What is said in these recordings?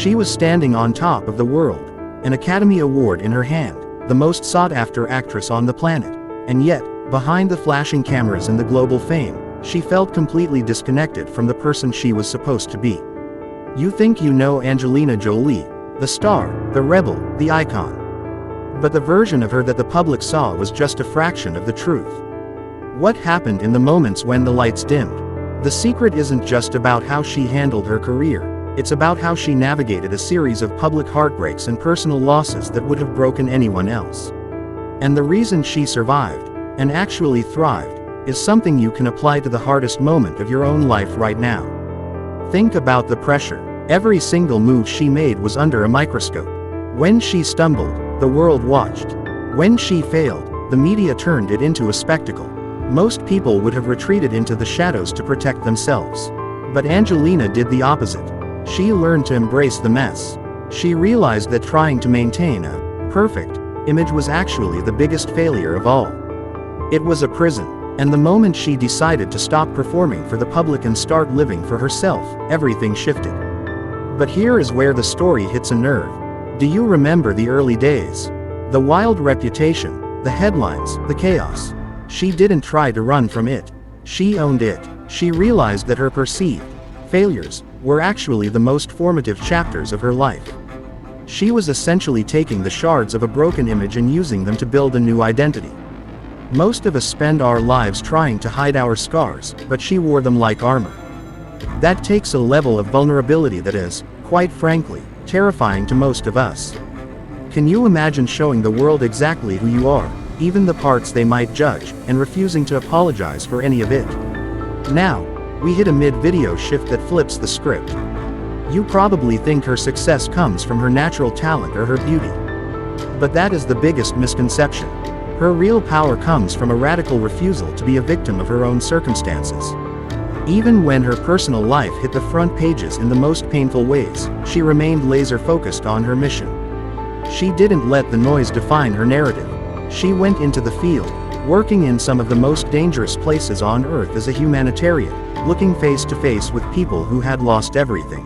She was standing on top of the world, an Academy Award in her hand, the most sought-after actress on the planet. And yet, behind the flashing cameras and the global fame, she felt completely disconnected from the person she was supposed to be. You think you know Angelina Jolie, the star, the rebel, the icon. But the version of her that the public saw was just a fraction of the truth. What happened in the moments when the lights dimmed? The secret isn't just about how she handled her career, it's about how she navigated a series of public heartbreaks and personal losses that would have broken anyone else. And the reason she survived, and actually thrived, is something you can apply to the hardest moment of your own life right now. Think about the pressure. Every single move she made was under a microscope. When she stumbled, the world watched. When she failed, the media turned it into a spectacle. Most people would have retreated into the shadows to protect themselves. But Angelina did the opposite. She learned to embrace the mess. She realized that trying to maintain a perfect image was actually the biggest failure of all. It was a prison, and the moment she decided to stop performing for the public and start living for herself, everything shifted. But here is where the story hits a nerve. Do you remember the early days? The wild reputation, the headlines, the chaos. She didn't try to run from it. She owned it. She realized that her perceived failures were actually the most formative chapters of her life. She was essentially taking the shards of a broken image and using them to build a new identity. Most of us spend our lives trying to hide our scars, but she wore them like armor. That takes a level of vulnerability that is, quite frankly, terrifying to most of us. Can you imagine showing the world exactly who you are, even the parts they might judge, and refusing to apologize for any of it? Now, we hit a mid-video shift that flips the script. You probably think her success comes from her natural talent or her beauty. But that is the biggest misconception. Her real power comes from a radical refusal to be a victim of her own circumstances. Even when her personal life hit the front pages in the most painful ways, she remained laser-focused on her mission. She didn't let the noise define her narrative. She went into the field, working in some of the most dangerous places on earth as a humanitarian, looking face to face with people who had lost everything.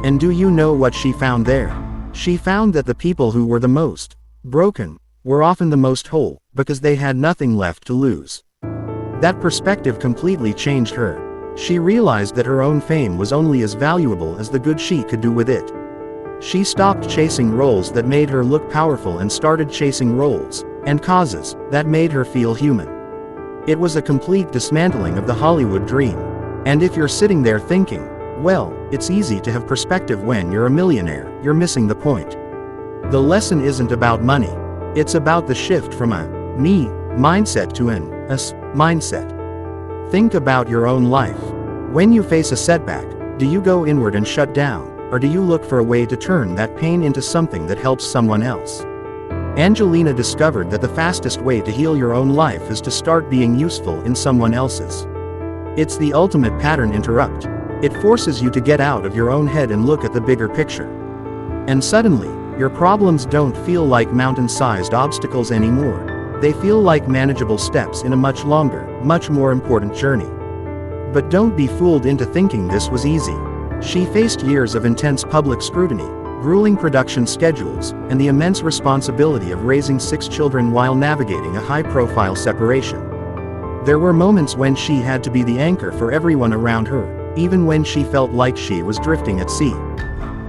And do you know what she found there? She found that the people who were the most broken were often the most whole, because they had nothing left to lose. That perspective completely changed her. She realized that her own fame was only as valuable as the good she could do with it. She stopped chasing roles that made her look powerful and started chasing roles and causes that made her feel human. It was a complete dismantling of the Hollywood dream. And if you're sitting there thinking, well, it's easy to have perspective when you're a millionaire, you're missing the point. The lesson isn't about money. It's about the shift from a me mindset to an us mindset. Think about your own life. When you face a setback, do you go inward and shut down, or do you look for a way to turn that pain into something that helps someone else? Angelina discovered that the fastest way to heal your own life is to start being useful in someone else's. It's the ultimate pattern interrupt. It forces you to get out of your own head and look at the bigger picture. And suddenly, your problems don't feel like mountain-sized obstacles anymore. They feel like manageable steps in a much longer, much more important journey. But don't be fooled into thinking this was easy. She faced years of intense public scrutiny, grueling production schedules, and the immense responsibility of raising 6 children while navigating a high-profile separation. There were moments when she had to be the anchor for everyone around her, even when she felt like she was drifting at sea.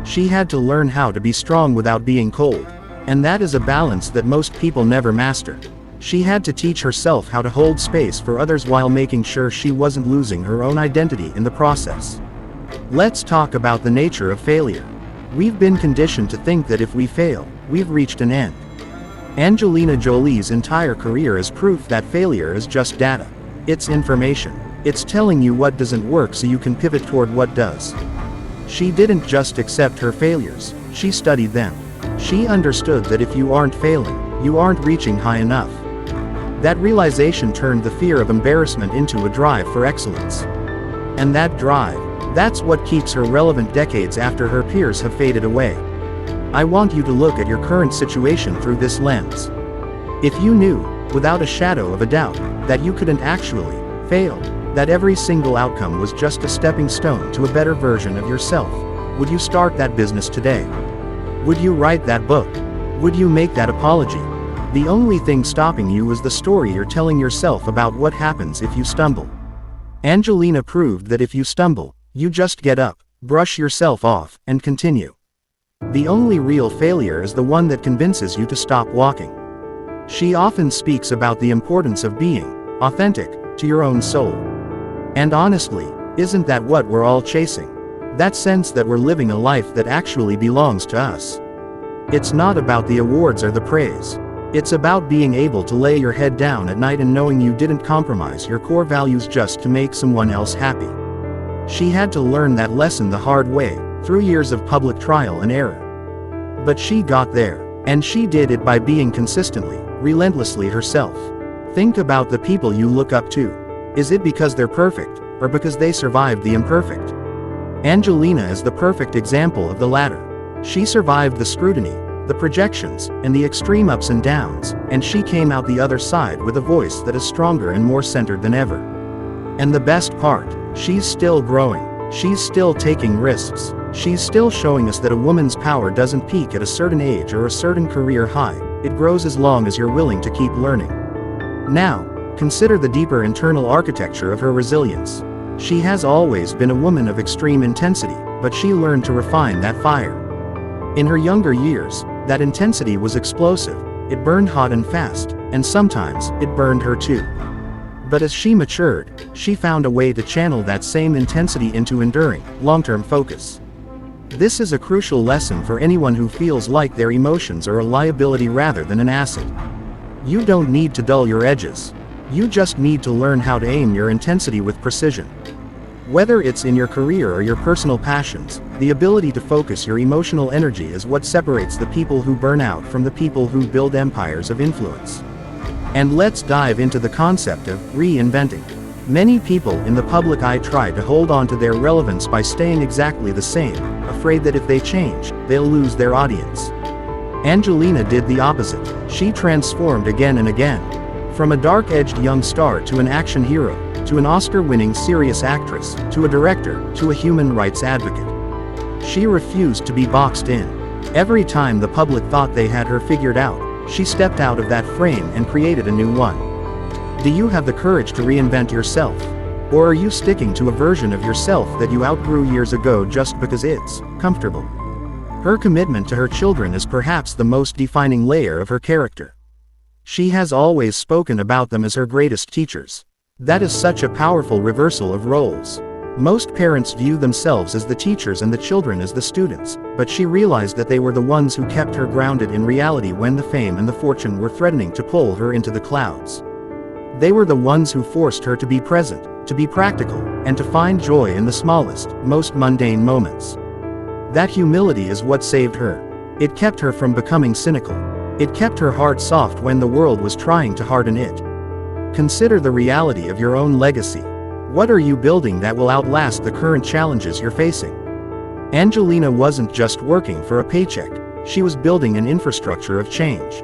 She had to learn how to be strong without being cold, and that is a balance that most people never master. She had to teach herself how to hold space for others while making sure she wasn't losing her own identity in the process. Let's talk about the nature of failure. We've been conditioned to think that if we fail, we've reached an end. Angelina Jolie's entire career is proof that failure is just data. It's information. It's telling you what doesn't work so you can pivot toward what does. She didn't just accept her failures, she studied them. She understood that if you aren't failing, you aren't reaching high enough. That realization turned the fear of embarrassment into a drive for excellence. And that drive, that's what keeps her relevant decades after her peers have faded away. I want you to look at your current situation through this lens. If you knew, without a shadow of a doubt, that you couldn't actually fail, that every single outcome was just a stepping stone to a better version of yourself, Would you start that business today? Would you write that book? Would you make that apology? The only thing stopping you is the story you're telling yourself about what happens if you stumble. Angelina proved that if you stumble, you just get up, brush yourself off, and continue. The only real failure is the one that convinces you to stop walking. She often speaks about the importance of being authentic to your own soul. And honestly, isn't that what we're all chasing? That sense that we're living a life that actually belongs to us. It's not about the awards or the praise. It's about being able to lay your head down at night and knowing you didn't compromise your core values just to make someone else happy. She had to learn that lesson the hard way, through years of public trial and error. But she got there, and she did it by being consistently, relentlessly herself. Think about the people you look up to. Is it because they're perfect, or because they survived the imperfect? Angelina is the perfect example of the latter. She survived the scrutiny, the projections, and the extreme ups and downs, and she came out the other side with a voice that is stronger and more centered than ever. And the best part, she's still growing. She's still taking risks. She's still showing us that a woman's power doesn't peak at a certain age or a certain career high. It grows as long as you're willing to keep learning. Now, consider the deeper internal architecture of her resilience. She has always been a woman of extreme intensity, but she learned to refine that fire. In her younger years, that intensity was explosive. It burned hot and fast, and sometimes, it burned her too. But as she matured, she found a way to channel that same intensity into enduring, long-term focus. This is a crucial lesson for anyone who feels like their emotions are a liability rather than an asset. You don't need to dull your edges. You just need to learn how to aim your intensity with precision. Whether it's in your career or your personal passions, the ability to focus your emotional energy is what separates the people who burn out from the people who build empires of influence. And let's dive into the concept of reinventing. Many people in the public eye try to hold on to their relevance by staying exactly the same, afraid that if they change, they'll lose their audience. Angelina did the opposite. She transformed again and again. From a dark-edged young star to an action hero, to an Oscar-winning serious actress, to a director, to a human rights advocate. She refused to be boxed in. Every time the public thought they had her figured out, she stepped out of that frame and created a new one. Do you have the courage to reinvent yourself? Or are you sticking to a version of yourself that you outgrew years ago just because it's comfortable? Her commitment to her children is perhaps the most defining layer of her character. She has always spoken about them as her greatest teachers. That is such a powerful reversal of roles. Most parents view themselves as the teachers and the children as the students, but she realized that they were the ones who kept her grounded in reality when the fame and the fortune were threatening to pull her into the clouds. They were the ones who forced her to be present, to be practical, and to find joy in the smallest, most mundane moments. That humility is what saved her. It kept her from becoming cynical. It kept her heart soft when the world was trying to harden it. Consider the reality of your own legacy. What are you building that will outlast the current challenges you're facing? Angelina wasn't just working for a paycheck, she was building an infrastructure of change.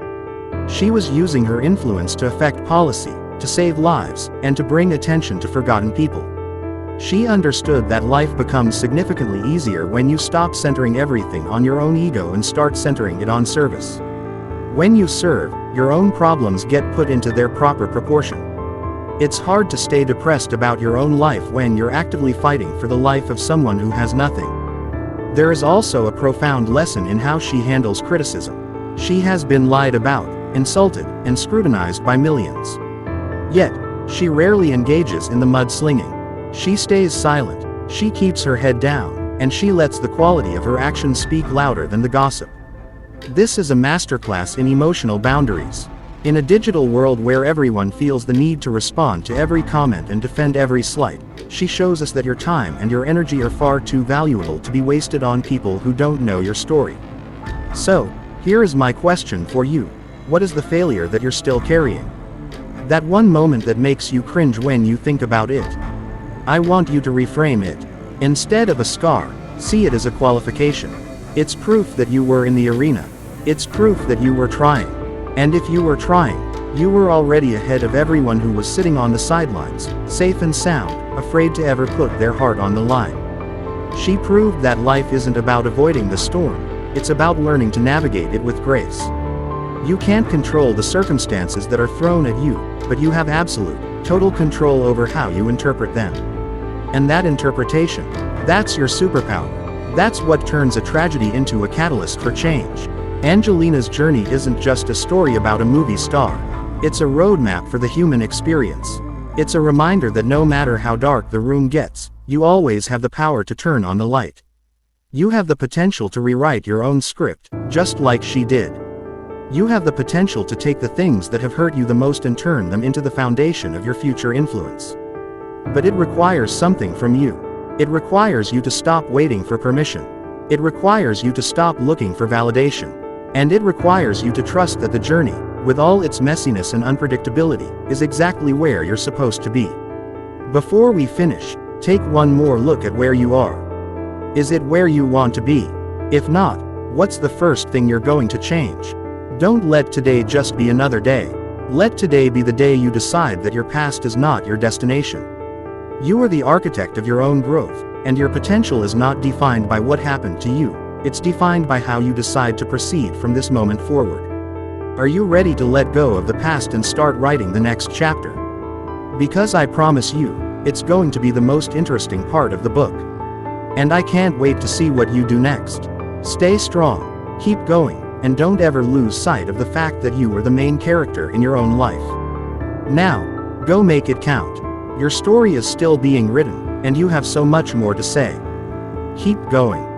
She was using her influence to affect policy, to save lives, and to bring attention to forgotten people. She understood that life becomes significantly easier when you stop centering everything on your own ego and start centering it on service. When you serve, your own problems get put into their proper proportion. It's hard to stay depressed about your own life when you're actively fighting for the life of someone who has nothing. There is also a profound lesson in how she handles criticism. She has been lied about, insulted, and scrutinized by millions. Yet, she rarely engages in the mudslinging. She stays silent, she keeps her head down, and she lets the quality of her actions speak louder than the gossip. This is a masterclass in emotional boundaries. In a digital world where everyone feels the need to respond to every comment and defend every slight, she shows us that your time and your energy are far too valuable to be wasted on people who don't know your story. So, here is my question for you. What is the failure that you're still carrying? That one moment that makes you cringe when you think about it. I want you to reframe it. Instead of a scar, see it as a qualification. It's proof that you were in the arena. It's proof that you were trying. And if you were trying, you were already ahead of everyone who was sitting on the sidelines, safe and sound, afraid to ever put their heart on the line. She proved that life isn't about avoiding the storm, it's about learning to navigate it with grace. You can't control the circumstances that are thrown at you, but you have absolute, total control over how you interpret them. And that interpretation, that's your superpower. That's what turns a tragedy into a catalyst for change. Angelina's journey isn't just a story about a movie star. It's a roadmap for the human experience. It's a reminder that no matter how dark the room gets, you always have the power to turn on the light. You have the potential to rewrite your own script, just like she did. You have the potential to take the things that have hurt you the most and turn them into the foundation of your future influence. But it requires something from you. It requires you to stop waiting for permission. It requires you to stop looking for validation. And it requires you to trust that the journey, with all its messiness and unpredictability, is exactly where you're supposed to be. Before we finish, take one more look at where you are. Is it where you want to be? If not, what's the first thing you're going to change? Don't let today just be another day. Let today be the day you decide that your past is not your destination. You are the architect of your own growth, and your potential is not defined by what happened to you, it's defined by how you decide to proceed from this moment forward. Are you ready to let go of the past and start writing the next chapter? Because I promise you, it's going to be the most interesting part of the book. And I can't wait to see what you do next. Stay strong, keep going, and don't ever lose sight of the fact that you are the main character in your own life. Now, go make it count. Your story is still being written, and you have so much more to say. Keep going.